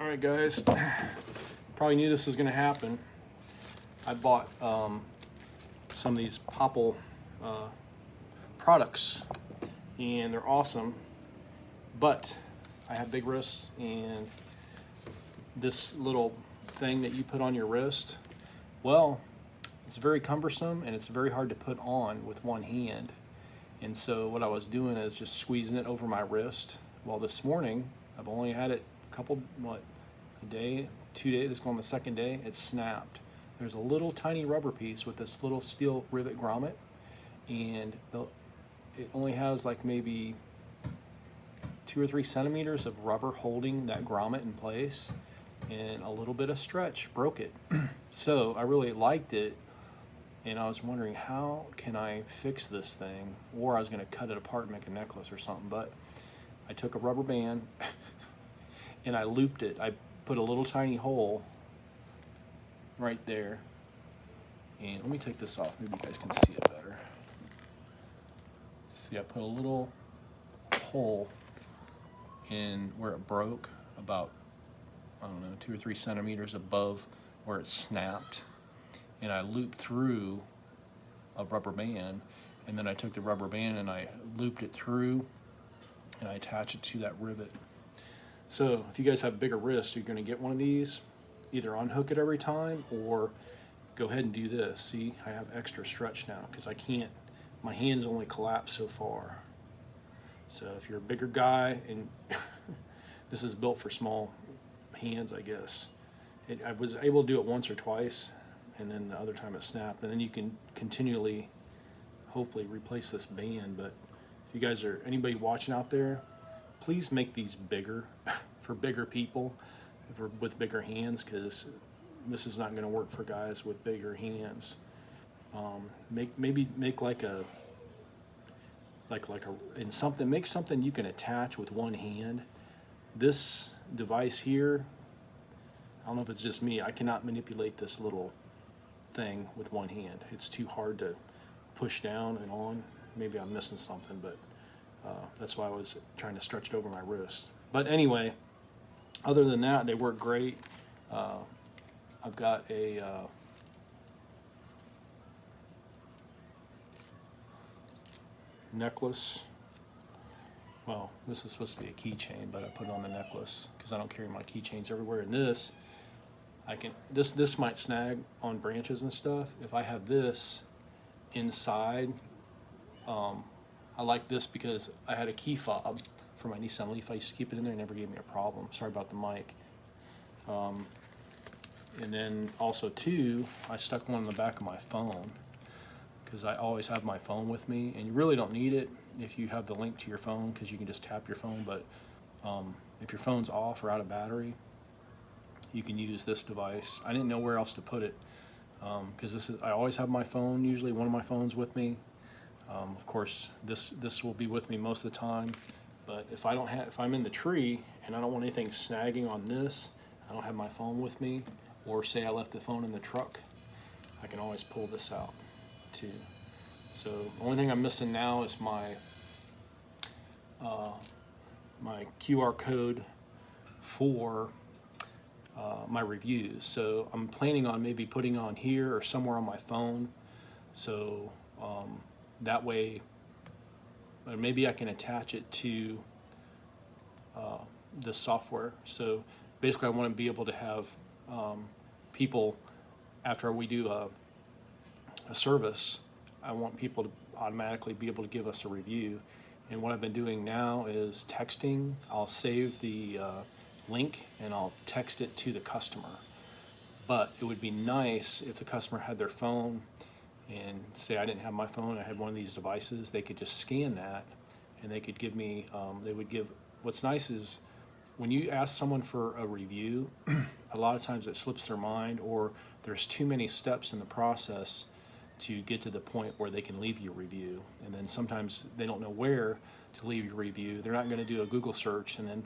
All right, guys. Probably knew this was going to happen. I bought some of these Popl products, and they're awesome. But I have big wrists, and this little thing that you put on your wrist, well, it's very cumbersome and it's very hard to put on with one hand. And so what I was doing is just squeezing it over my wrist. Well, this morning I've only had it a couple, a day, 2 days. This is going the second day. It snapped. There's a little tiny rubber piece with this little steel rivet grommet, and it only has like maybe 2 or 3 centimeters of rubber holding that grommet in place, and a little bit of stretch broke it. So I really liked it, and I was wondering, how can I fix this thing? Or I was going to cut it apart and make a necklace or something. But I took a rubber band and I looped it. I put a little tiny hole right there. And let me take this off. Maybe you guys can see it better. See, I put a little hole in where it broke, about, I don't know, 2 or 3 centimeters above where it snapped. And I looped through a rubber band, and then I took the rubber band and I looped it through and I attached it to that rivet. So if you guys have bigger wrists, you're going to get one of these, either unhook it every time or go ahead and do this. See, I have extra stretch now because I can't, my hands only collapse so far. So if you're a bigger guy, and this is built for small hands, I guess. I was able to do it once or twice, and then the other time it snapped. And then you can continually, hopefully, replace this band. But if you guys are, anybody watching out there, please make these bigger for bigger people, with bigger hands, because this is not going to work for guys with bigger hands. Maybe make like make something you can attach with one hand. This device here, I don't know if it's just me, I cannot manipulate this little thing with one hand. It's too hard to push down and on. Maybe I'm missing something, but that's why I was trying to stretch it over my wrist. But anyway, other than that, they work great. I've got a necklace. Well, this is supposed to be a keychain, but I put it on the necklace because I don't carry my keychains everywhere. And this, this might snag on branches and stuff. If I have this inside, I like this because I had a key fob for my Nissan Leaf. I used to keep it in there, and never gave me a problem. Sorry about the mic. And then also too, I stuck one in the back of my phone because I always have my phone with me, and you really don't need it if you have the link to your phone, because you can just tap your phone. But if your phone's off or out of battery, you can use this device. I didn't know where else to put it because I always have my phone, usually one of my phones with me. Of course, this will be with me most of the time. But if I'm in the tree and I don't want anything snagging on this, I don't have my phone with me, or say I left the phone in the truck, I can always pull this out too. So the only thing I'm missing now is my my QR code for my reviews. So I'm planning on maybe putting on here or somewhere on my phone, so that way maybe I can attach it to the software. So basically I want to be able to have people, after we do a service, I want people to automatically be able to give us a review. And what I've been doing now is texting. I'll save the link and I'll text it to the customer. But it would be nice if the customer had their phone, and say I didn't have my phone, I had one of these devices, they could just scan that and they could give me, what's nice is when you ask someone for a review, a lot of times it slips their mind, or there's too many steps in the process to get to the point where they can leave you a review. And then sometimes they don't know where to leave your review. They're not going to do a Google search and then,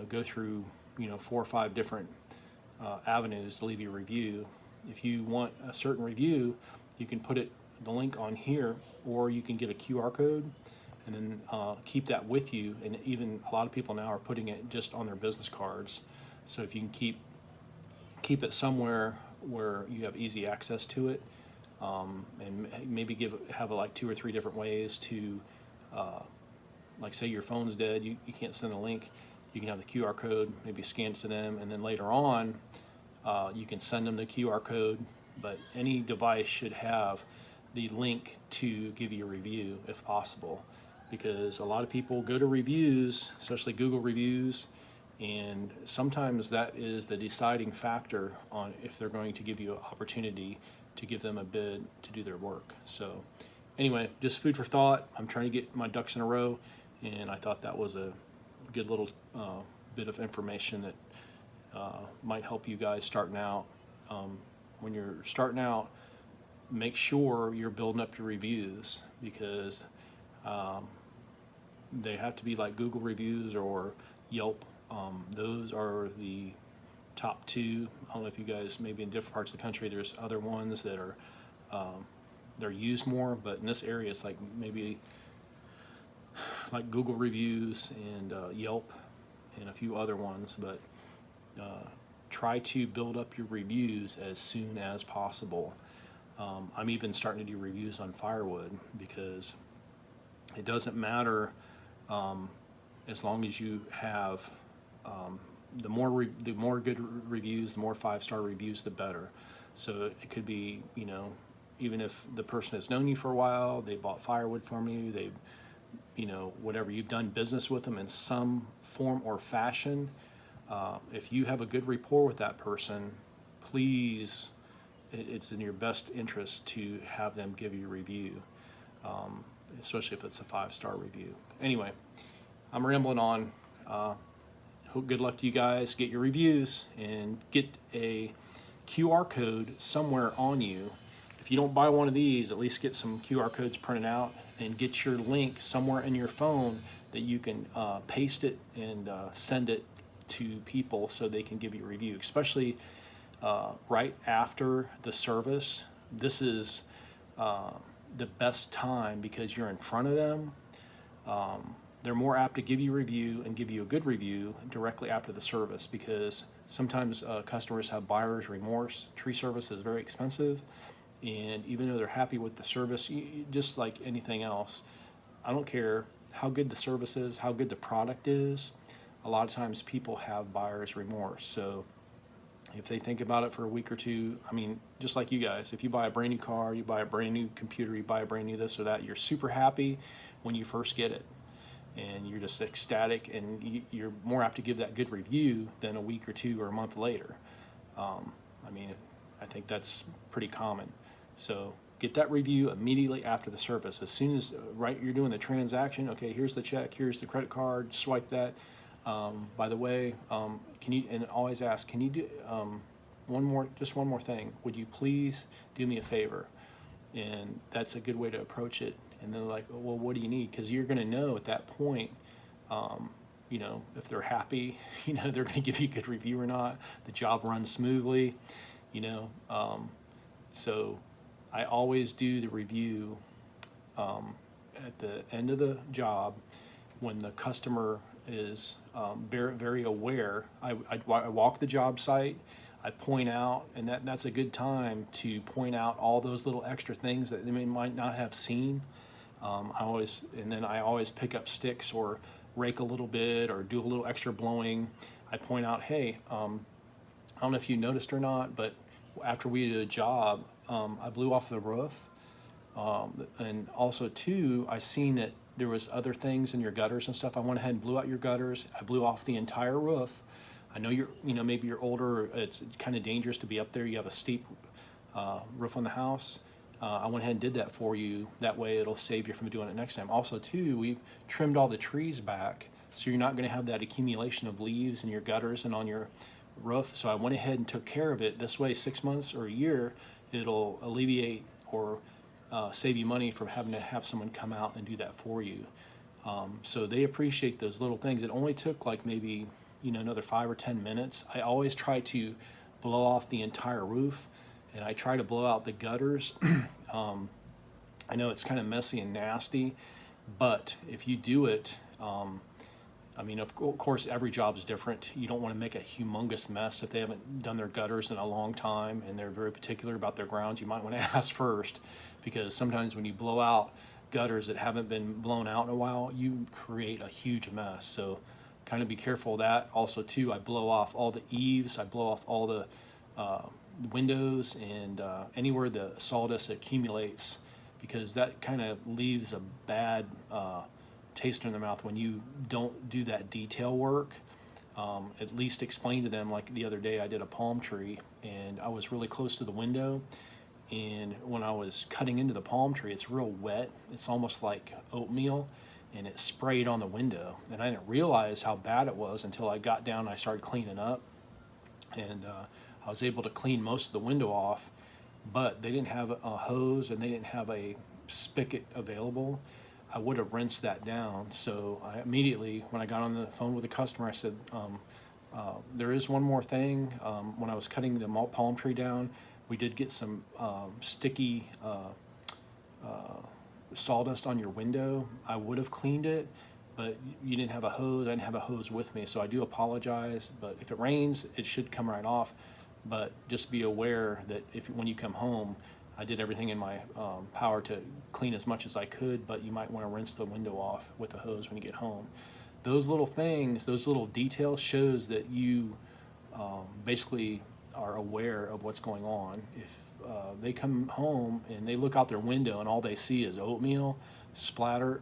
go through, 4 or 5 different avenues to leave you a review. If you want a certain review, you can put the link on here, or you can get a QR code and then keep that with you. And even a lot of people now are putting it just on their business cards. So if you can keep it somewhere where you have easy access to it, and maybe have like 2 or 3 different ways to, like say your phone's dead, you can't send a link, you can have the QR code, maybe scan it to them, and then later on you can send them the QR code. But any device should have the link to give you a review if possible, because a lot of people go to reviews, especially Google reviews, and sometimes that is the deciding factor on if they're going to give you an opportunity to give them a bid to do their work. So anyway, just food for thought. I'm trying to get my ducks in a row, and I thought that was a good little bit of information that might help you guys starting out. When you're starting out, make sure you're building up your reviews, because they have to be like Google reviews or Yelp. Those are the top 2. I don't know if you guys, maybe in different parts of the country, there's other ones that are they're used more, but in this area it's like maybe like Google reviews and Yelp and a few other ones. But try to build up your reviews as soon as possible. I'm even starting to do reviews on firewood, because it doesn't matter as long as you have the more good reviews, the more 5-star reviews, the better. So it could be, even if the person has known you for a while, they bought firewood from you, they, whatever, you've done business with them in some form or fashion. If you have a good rapport with that person, please, it's in your best interest to have them give you a review, especially if it's a 5-star review. Anyway, I'm rambling on. Good luck to you guys. Get your reviews and get a QR code somewhere on you. If you don't buy one of these, at least get some QR codes printed out and get your link somewhere in your phone that you can paste it and send it to people so they can give you a review, especially right after the service. This is the best time, because you're in front of them. They're more apt to give you a review and give you a good review directly after the service, because sometimes customers have buyer's remorse. Tree service is very expensive, and even though they're happy with the service, just like anything else, I don't care how good the service is, how good the product is, a lot of times people have buyer's remorse. So if they think about it for a week or two, I mean, just like you guys, if you buy a brand new car, you buy a brand new computer, you buy a brand new this or that, you're super happy when you first get it, and you're just ecstatic, and you're more apt to give that good review than a week or 2 or a month later. I mean, I think that's pretty common. So get that review immediately after the service. As soon as you're doing the transaction, okay, here's the check, here's the credit card, swipe that. By the way, can you, and always ask, can you do one more thing? Would you please do me a favor? And that's a good way to approach it. And they're like, well, what do you need? Because you're going to know at that point, if they're happy, they're going to give you a good review or not. The job runs smoothly, So I always do the review at the end of the job when the customer is very, very aware. I walk the job site. I point out, and that's a good time to point out all those little extra things that they might not have seen. I always pick up sticks or rake a little bit or do a little extra blowing. I point out, hey, I don't know if you noticed or not, but after we did a job, I blew off the roof. And also too, I seen that there was other things in your gutters and stuff. I went ahead and blew out your gutters. I blew off the entire roof. I know maybe you're older, it's kind of dangerous to be up there. You have a steep roof on the house. I went ahead and did that for you. That way it'll save you from doing it next time. Also too, we trimmed all the trees back, so you're not going to have that accumulation of leaves in your gutters and on your roof. So I went ahead and took care of it. This way, 6 months or a year, it'll alleviate or save you money from having to have someone come out and do that for you. So they appreciate those little things. It only took like maybe another 5 or 10 minutes. I always try to blow off the entire roof, and I try to blow out the gutters. I know it's kind of messy and nasty, but if you do it, I mean, of course, every job is different. You don't want to make a humongous mess if they haven't done their gutters in a long time and they're very particular about their grounds. You might want to ask first, because sometimes when you blow out gutters that haven't been blown out in a while, you create a huge mess. So kind of be careful of that. Also, too, I blow off all the eaves. I blow off all the windows and anywhere the sawdust accumulates, because that kind of leaves a bad taste in their mouth when you don't do that detail work. At least explain to them, like the other day I did a palm tree and I was really close to the window, and when I was cutting into the palm tree, it's real wet. It's almost like oatmeal, and it sprayed on the window, and I didn't realize how bad it was until I got down and I started cleaning up, and I was able to clean most of the window off, but they didn't have a hose and they didn't have a spigot available. I would have rinsed that down. So I immediately, when I got on the phone with the customer, I said, there is one more thing. When I was cutting the palm tree down, we did get some sticky sawdust on your window. I would have cleaned it, but you didn't have a hose. I didn't have a hose with me, so I do apologize. But if it rains, it should come right off. But just be aware that when you come home, I did everything in my power to clean as much as I could, but you might want to rinse the window off with a hose when you get home. Those little things, those little details shows that you basically are aware of what's going on. If they come home and they look out their window and all they see is oatmeal splatter,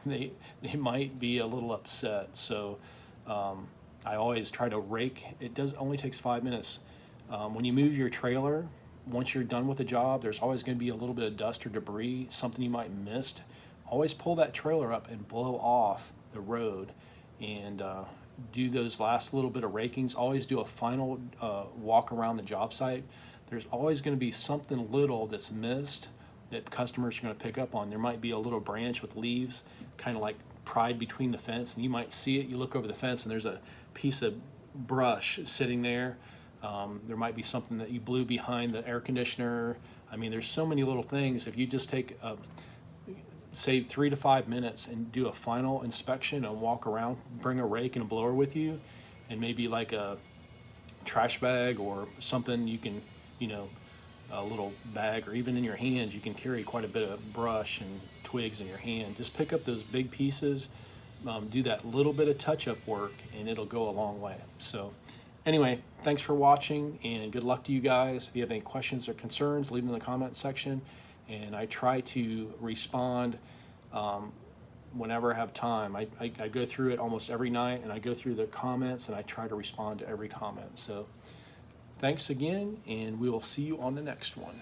they might be a little upset. So I always try to rake. It only takes 5 minutes. When you move your trailer, once you're done with the job, there's always going to be a little bit of dust or debris, something you might have missed. Always pull that trailer up and blow off the road, and do those last little bit of rakings. Always do a final walk around the job site. There's always going to be something little that's missed that customers are going to pick up on. There might be a little branch with leaves kind of like pried between the fence, and you might see it. You look over the fence and there's a piece of brush sitting there. There might be something that you blew behind the air conditioner. I mean, there's so many little things. If you just take, say, 3 to 5 minutes and do a final inspection and walk around, bring a rake and a blower with you, and maybe like a trash bag or something you can, a little bag, or even in your hands, you can carry quite a bit of brush and twigs in your hand. Just pick up those big pieces, do that little bit of touch-up work, and it'll go a long way. So anyway, thanks for watching, and good luck to you guys. If you have any questions or concerns, leave them in the comment section, and I try to respond whenever I have time. I go through it almost every night, and I go through the comments, and I try to respond to every comment. So thanks again, and we will see you on the next one.